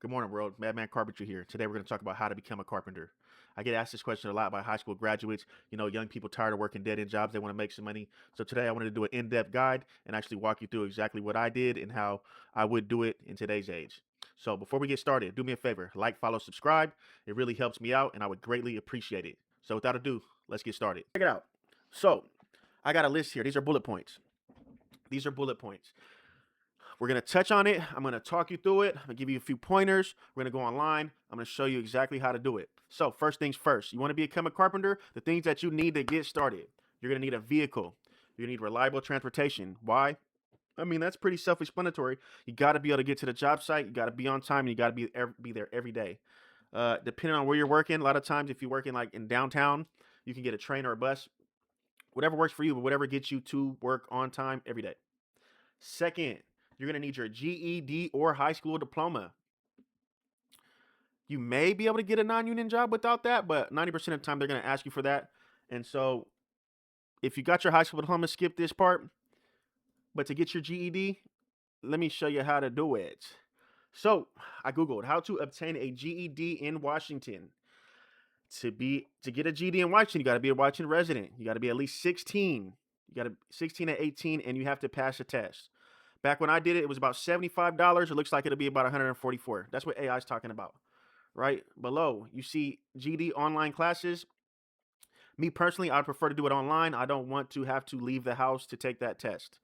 Good morning, world. Madman Carpenter here. Today we're going to talk about how to become a carpenter. I get asked this question a lot by high school graduates, young people tired of working dead end jobs. They want to make some money. So today I wanted to do an in-depth guide and actually walk you through exactly what I did and how I would do it in today's age. So before we get started, do me a favor, like, follow, subscribe. It really helps me out and I would greatly appreciate it. So without ado, let's get started. Check it out. So I got a list here. These are bullet points. These are bullet points. We're going to touch on it. I'm going to talk you through it. I'm going to give you a few pointers. We're going to go online. I'm going to show you exactly how to do it. So first things first, you want to become a carpenter, the things that you need to get started. You're going to need a vehicle. You're going to need reliable transportation. Why? I mean, that's pretty self-explanatory. You got to be able to get to the job site. You got to be on time and you got to be there every day. Depending on where you're working, a lot of times if you're working like in downtown, you can get a train or a bus. Whatever works for you, but whatever gets you to work on time every day. Second, you're going to need your GED or high school diploma. You may be able to get a non-union job without that, but 90% of the time they're going to ask you for that. And so if you got your high school diploma, skip this part. But to get your GED, let me show you how to do it. So I Googled how to obtain a GED in Washington. To get a GED in Washington, you got to be a Washington resident. You got to be at least 16. You got to 16 at 18, and you have to pass a test. Back when I did it, it was about $75. It looks like it'll be about $144. That's what AI is talking about. Right below, you see GD online classes. Me personally, I prefer to do it online. I don't want to have to leave the house to take that test.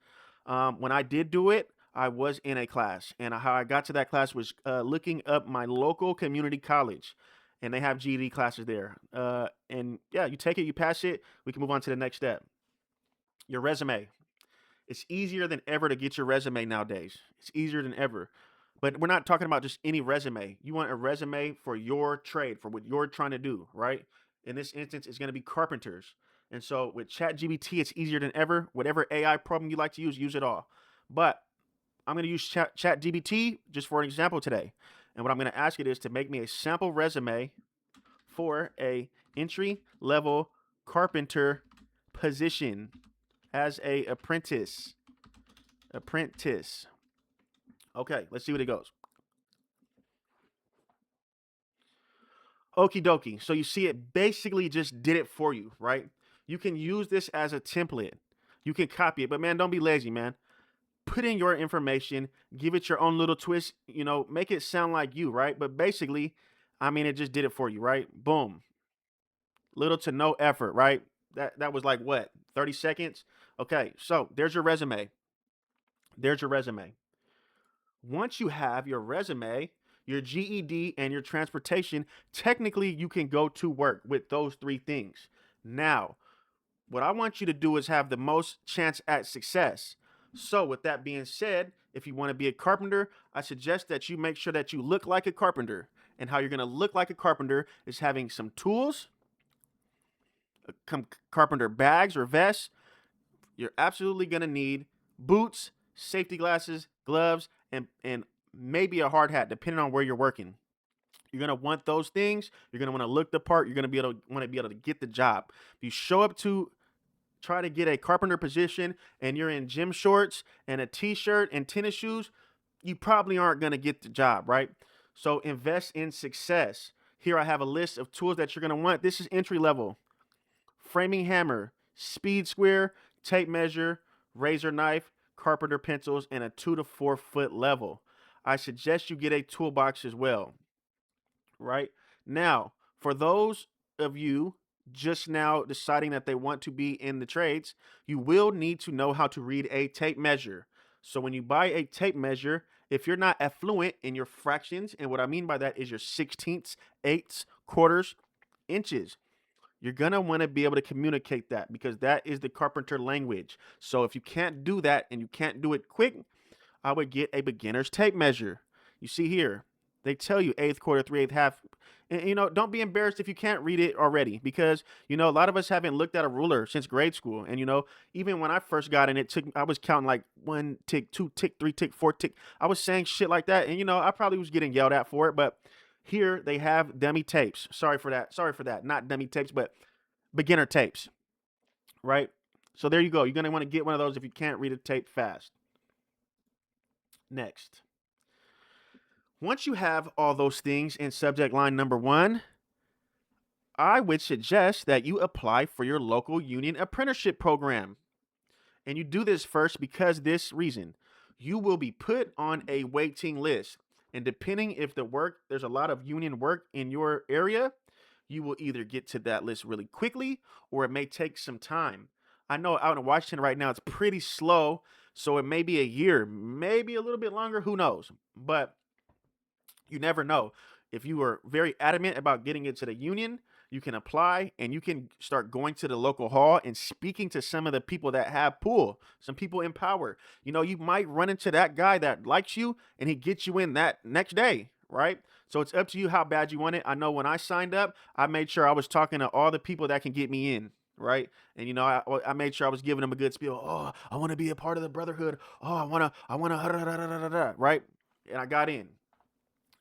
When I did do it, I was in a class, and how I got to that class was looking up my local community college, and they have GED classes there. And yeah, you take it, you pass it. We can move on to the next step. Your resume. It's easier than ever to get your resume nowadays. It's easier than ever. But we're not talking about just any resume. You want a resume for your trade, for what you're trying to do, right? In this instance, it's going to be carpenters. And so with ChatGPT, it's easier than ever. Whatever AI program you like to use it all. But I'm going to use ChatGPT just for an example today. And what I'm going to ask it is to make me a sample resume for a entry level carpenter position as a apprentice. Okay, let's see what it goes. Okie dokie. So you see it basically just did it for you, right? You can use this as a template. You can copy it, but man, don't be lazy, man. Put in your information, give it your own little twist, make it sound like you, right? But basically, I mean, it just did it for you, right? Boom. Little to no effort, right? That was like what? 30 seconds? Okay, so there's your resume. There's your resume. Once you have your resume, your GED, and your transportation, technically you can go to work with those three things. Now, what I want you to do is have the most chance at success. So with that being said, if you want to be a carpenter, I suggest that you make sure that you look like a carpenter. And how you're going to look like a carpenter is having some tools, carpenter bags or vests. You're absolutely going to need boots, safety glasses, gloves, and maybe a hard hat, depending on where you're working. You're gonna want those things. You're gonna want to look the part. You're gonna want to be able to get the job. If you show up to try to get a carpenter position and you're in gym shorts and a t-shirt and tennis shoes, you probably aren't gonna get the job, right? So invest in success. Here I have a list of tools that you're gonna want. This is entry level: framing hammer, speed square, tape measure, razor knife, carpenter pencils, and a 2 to 4 foot level. I suggest you get a toolbox as well. Right now, for those of you just now deciding that they want to be in the trades, you will need to know how to read a tape measure. So when you buy a tape measure, if you're not affluent in your fractions, and what I mean by that is your sixteenths, eighths, quarters, inches, you're going to want to be able to communicate that because that is the carpenter language. So if you can't do that and you can't do it quick, I would get a beginner's tape measure. You see here, they tell you eighth, quarter, 3/8, half. And, don't be embarrassed if you can't read it already because, a lot of us haven't looked at a ruler since grade school. And, even when I first got in, I was counting like 1 tick, 2 tick, 3 tick, 4 tick. I was saying shit like that. And, I probably was getting yelled at for it. But here they have dummy tapes. Sorry for that. Not dummy tapes, but beginner tapes. Right? So there you go. You're going to want to get one of those if you can't read a tape fast. Next. Once you have all those things in subject line number one, I would suggest that you apply for your local union apprenticeship program. And you do this first because this reason. You will be put on a waiting list. And depending if there's a lot of union work in your area, you will either get to that list really quickly or it may take some time. I know out in Washington right now it's pretty slow, so it may be a year, maybe a little bit longer, who knows. But you never know. If you are very adamant about getting into the union, you can apply and you can start going to the local hall and speaking to some of the people that have pull, some people in power. You might run into that guy that likes you and he gets you in that next day, right? So it's up to you how bad you want it. I know when I signed up, I made sure I was talking to all the people that can get me in, right? And I made sure I was giving them a good spiel. Oh, I want to be a part of the brotherhood. Oh, I want to, right? And I got in.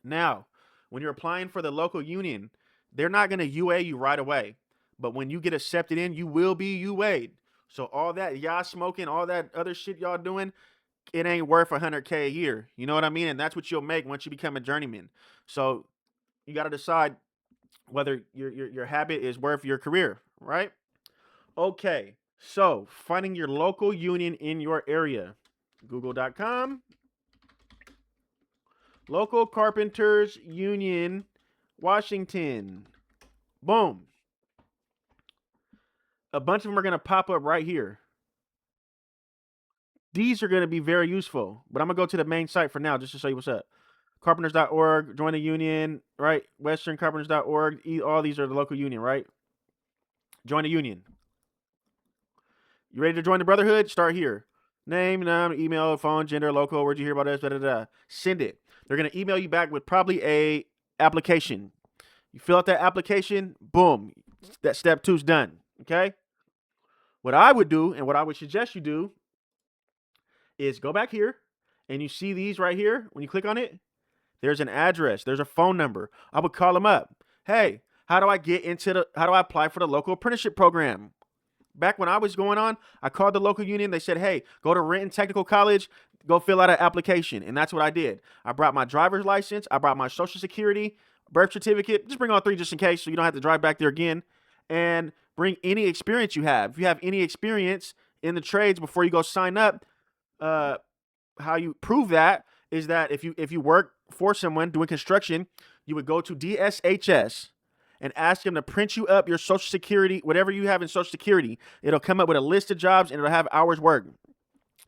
Now, when you're applying for the local union, they're not going to UA you right away. But when you get accepted in, you will be UA'd. So all that y'all smoking, all that other shit y'all doing, it ain't worth 100K a year. You know what I mean? And that's what you'll make once you become a journeyman. So you got to decide whether your habit is worth your career, right? Okay. So finding your local union in your area. Google.com. Local Carpenters Union, Washington. Boom. A bunch of them are going to pop up right here. These are going to be very useful, but I'm going to go to the main site for now just to show you what's up. Carpenters.org, join the union, right? WesternCarpenters.org, all these are the local union, right? Join the union. You ready to join the brotherhood? Start here. Name, email, phone, gender, local, where'd you hear about us, da, da, da. Send it. They're going to email you back with probably a application. You fill out that application, boom, that step 2's done, okay? What I would do and what I would suggest you do is go back here and you see these right here. When you click on it, there's an address, there's a phone number. I would call them up. Hey, how do I apply for the local apprenticeship program? Back when I was going on, I called the local union. They said, hey, go to Renton Technical College, go fill out an application. And that's what I did. I brought my driver's license. I brought my social security, birth certificate. Just bring all 3 just in case so you don't have to drive back there again. And bring any experience you have. If you have any experience in the trades before you go sign up, how you prove that is that if you work for someone doing construction, you would go to DSHS and ask them to print you up your social security, whatever you have in social security. It'll come up with a list of jobs and it'll have hours worked.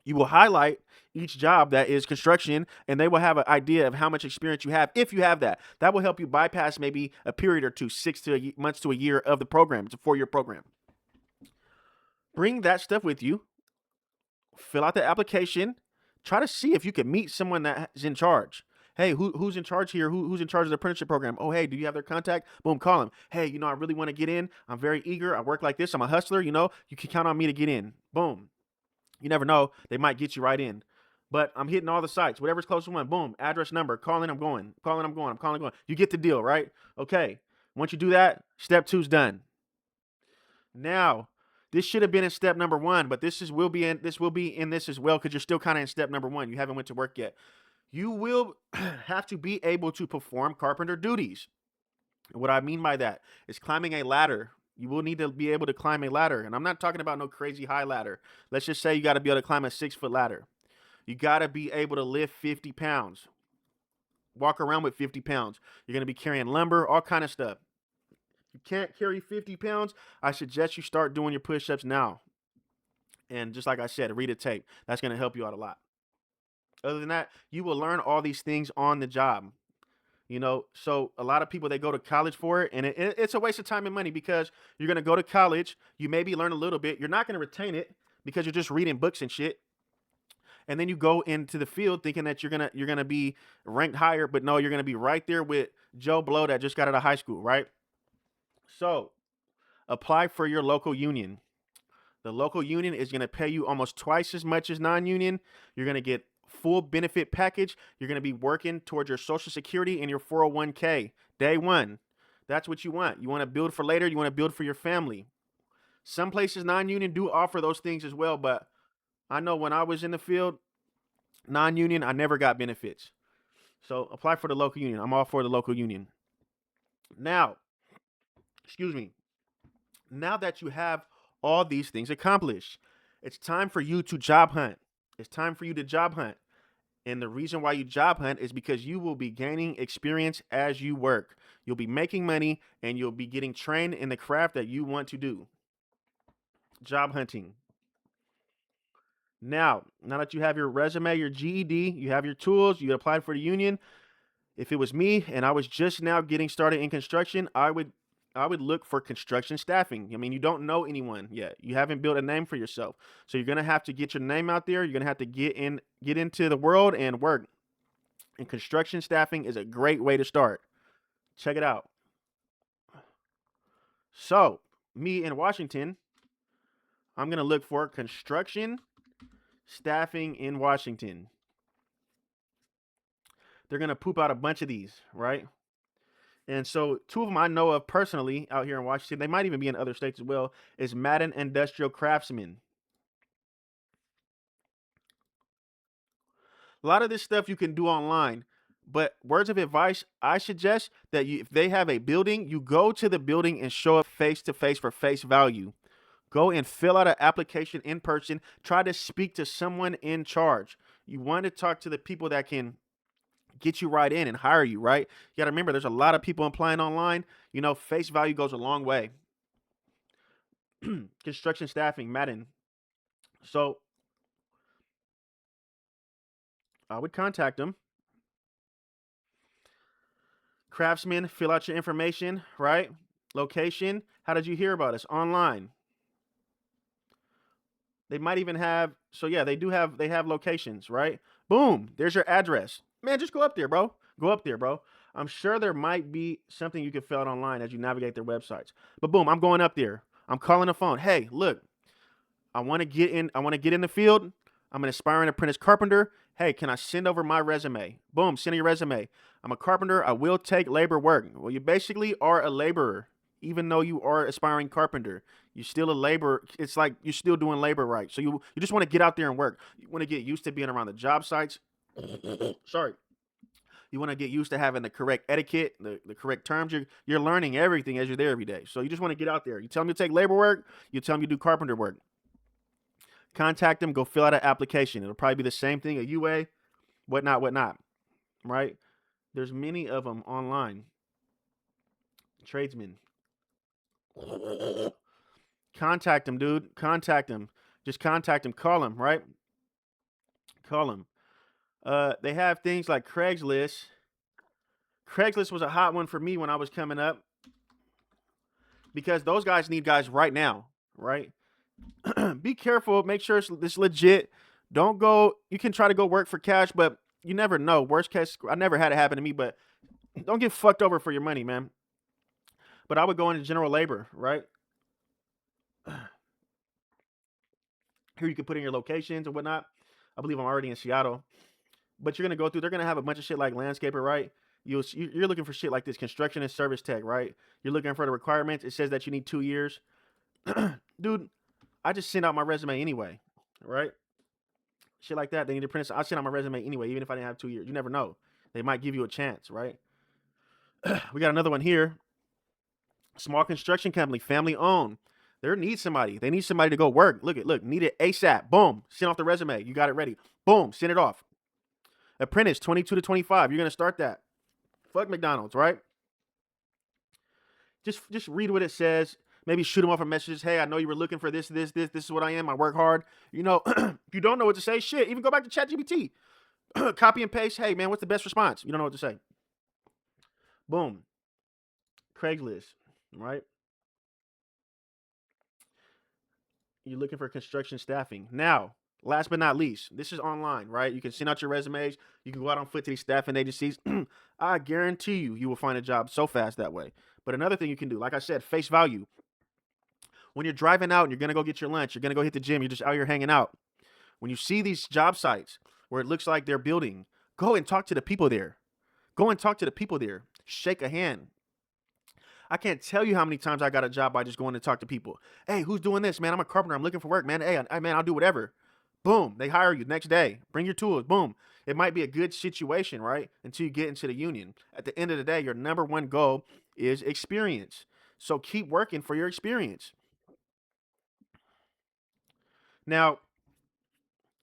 You will highlight each job that is construction and they will have an idea of how much experience you have if you have that. That will help you bypass maybe a period or two, 6 months to a year of the program. It's a 4-year program. Bring that stuff with you. Fill out the application. Try to see if you can meet someone that is in charge. Hey, who's in charge here? Who's in charge of the apprenticeship program? Oh, hey, do you have their contact? Boom, call them. Hey, I really want to get in. I'm very eager. I work like this. I'm a hustler. You can count on me to get in. Boom. You never know. They might get you right in. But I'm hitting all the sites. Whatever's close to one. Boom. Address, number. Calling, I'm going. Calling, I'm going. I'm calling, going. You get the deal, right? Okay. Once you do that, step 2's done. Now, this should have been in step number 1, but this will be in this as well because you're still kind of in step number 1. You haven't went to work yet. You will have to be able to perform carpenter duties. What I mean by that is climbing a ladder. You will need to be able to climb a ladder. And I'm not talking about no crazy high ladder. Let's just say you got to be able to climb a 6-foot ladder. You got to be able to lift 50 pounds. Walk around with 50 pounds. You're going to be carrying lumber, all kind of stuff. If you can't carry 50 pounds, I suggest you start doing your push-ups now. And just like I said, read a tape. That's going to help you out a lot. Other than that, you will learn all these things on the job. So a lot of people, they go to college for it, and it's a waste of time and money because you're going to go to college, you maybe learn a little bit, you're not going to retain it because you're just reading books and shit. And then you go into the field thinking that you're gonna be ranked higher, but no, you're gonna be right there with Joe Blow that just got out of high school, right? So apply for your local union. The local union is going to pay you almost twice as much as non-union. You're going to get full benefit package. You're going to be working towards your Social Security and your 401k day one. That's what you want. You want to build for later. You want to build for your family. Some places non-union do offer those things as well, but I know when I was in the field, non-union, I never got benefits. So apply for the local union. I'm all for the local union. Now, excuse me. Now that you have all these things accomplished, it's time for you to job hunt. It's time for you to job hunt. And the reason why you job hunt is because you will be gaining experience as you work. You'll be making money and you'll be getting trained in the craft that you want to do. Job hunting. Now that you have your resume, your GED, you have your tools, you applied for the union. If it was me and I was just now getting started in construction, I would look for construction staffing. I mean, you don't know anyone yet. You haven't built a name for yourself. So you're going to have to get your name out there. You're going to have to get into the world and work. And construction staffing is a great way to start. Check it out. So, me in Washington, I'm going to look for construction staffing in Washington. They're going to poop out a bunch of these, right? And so two of them I know of personally out here in Washington, they might even be in other states as well, is Madden Industrial Craftsman. A lot of this stuff you can do online, but words of advice, I suggest that if they have a building, you go to the building and show up face to face for face value. Go and fill out an application in person. Try to speak to someone in charge. You want to talk to the people that can get you right in and hire you, right? You got to remember, there's a lot of people applying online. Face value goes a long way. Construction staffing, Madden. So I would contact them. Craftsman, fill out your information, right? Location. How did you hear about us? Online. They might even have, so yeah, they have locations, right? Boom, there's your address. Man, just go up there, bro. Go up there, bro. I'm sure there might be something you can fill out online as you navigate their websites. But boom, I'm going up there. I'm calling the phone. Hey, look, I want to get in the field. I'm an aspiring apprentice carpenter. Hey, can I send over my resume? Boom, send your resume. I'm a carpenter. I will take labor work. Well, you basically are a laborer, even though you are aspiring carpenter. You're still a laborer. It's like you're still doing labor right. So you just want to get out there and work. You want to get used to being around the job sites. Sorry. You want to get used to having the correct etiquette, the correct terms. You're learning everything as you're there every day. So you just want to get out there. You tell them you take labor work. You tell them you do carpenter work. Contact them. Go fill out an application. It'll probably be the same thing, a UA, whatnot, right? There's many of them online. Tradesmen. Contact them, dude. Contact them. Just contact them. Call them, right? Call them. They have things like Craigslist. Craigslist was a hot one for me when I was coming up because those guys need guys right now, right? Be careful. Make sure it's legit. Don't go. You can try to go work for cash, but you never know. Worst case, I never had it happen to me, but don't get fucked over for your money, man. But I would go into general labor, right? Here you can put in your locations and whatnot. I believe I'm already in Seattle. But you're going to go through, they're going to have a bunch of shit like landscaper, right? You're looking for shit like this, construction and service tech, right? You're looking for the requirements. It says that you need 2 years. Dude, I just send out my resume anyway, right? Shit like that. They need a apprentice. I send out my resume anyway, even if I didn't have 2 years. You never know. They might give you a chance, right? We got another one here. Small construction company, family owned. They need somebody. They need somebody to go work. Look, need it ASAP. Boom. Send off the resume. You got it ready. Boom. Send it off. Apprentice, 22 to 25. You're going to start that. Fuck McDonald's, right? Just read what it says. Maybe shoot them off a message. Hey, I know you were looking for this. This is what I am. I work hard. If you don't know what to say, shit, even go back to ChatGPT. Copy and paste. Hey, man, what's the best response? You don't know what to say. Boom. Craigslist, right? You're looking for construction staffing. Now, last but not least, this is online, right? You can send out your resumes. You can go out on foot to these staffing agencies. I guarantee you will find a job so fast that way. But another thing you can do, like I said, face value. When you're driving out and you're going to go get your lunch, you're going to go hit the gym, you're just out here hanging out. When you see these job sites where it looks like they're building, go and talk to the people there. Go and talk to the people there. Shake a hand. I can't tell you how many times I got a job by just going to talk to people. Hey, who's doing this, man? I'm a carpenter. I'm looking for work, man. Hey, man, I'll do whatever. Boom. They hire you next day. Bring your tools. Boom. it might be a good situation, right? Until you get into the union. At the end of the day, your number one goal is experience. So keep working for your experience. Now,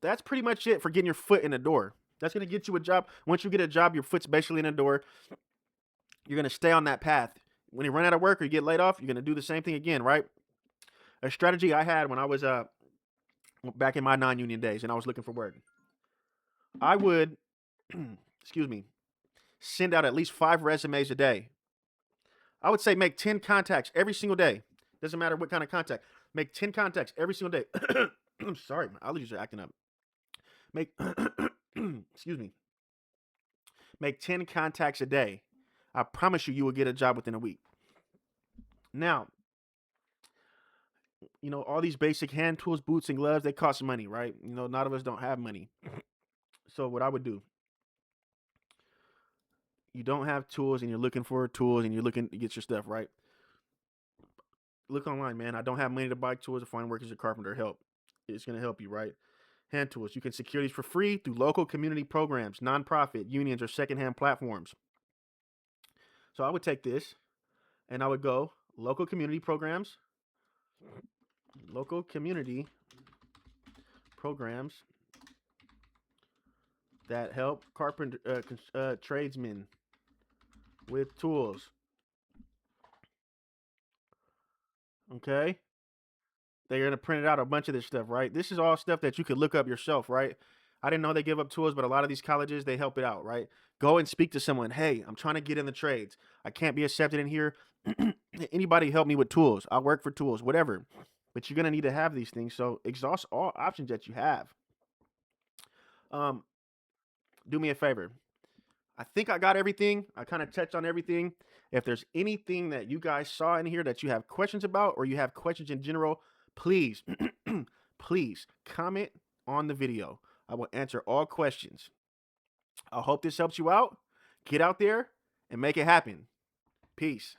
that's pretty much it for getting your foot in the door. That's going to get you a job. Once you get a job, your foot's basically in the door. You're going to stay on that path. When you run out of work or you get laid off, you're going to do the same thing again, right? A strategy I had when I was back in my non-union days and I was looking for work, I would, excuse me, send out at least 5 resumes a day. I would say make 10 contacts every single day. Doesn't matter what kind of contact. Make 10 contacts every single day. I'm sorry, my allergies are acting up. Make, excuse me, make 10 contacts a day. I promise you, you will get a job within a week. Now, all these basic hand tools, boots, and gloves, they cost money, right? None of us don't have money. So what I would do, you don't have tools and you're looking for tools and you're looking to get your stuff, right? Look online, man. I don't have money to buy tools to find work as a carpenter. Help. It's going to help you, right? Hand tools. You can secure these for free through local community programs, nonprofit, unions, or secondhand platforms. So I would take this and I would go local community programs that help carpenter tradesmen with tools. Okay? They're going to print out a bunch of this stuff, right? This is all stuff that you could look up yourself, right? I didn't know they give up tools, but a lot of these colleges, they help it out, right? Go and speak to someone. Hey, I'm trying to get in the trades. I can't be accepted in here. Anybody help me with tools? I work for tools, whatever. But you're going to need to have these things. So exhaust all options that you have. Do me a favor. I think I got everything. I kind of touched on everything. If there's anything that you guys saw in here that you have questions about or you have questions in general, please, please comment on the video. I will answer all questions. I hope this helps you out. Get out there and make it happen. Peace.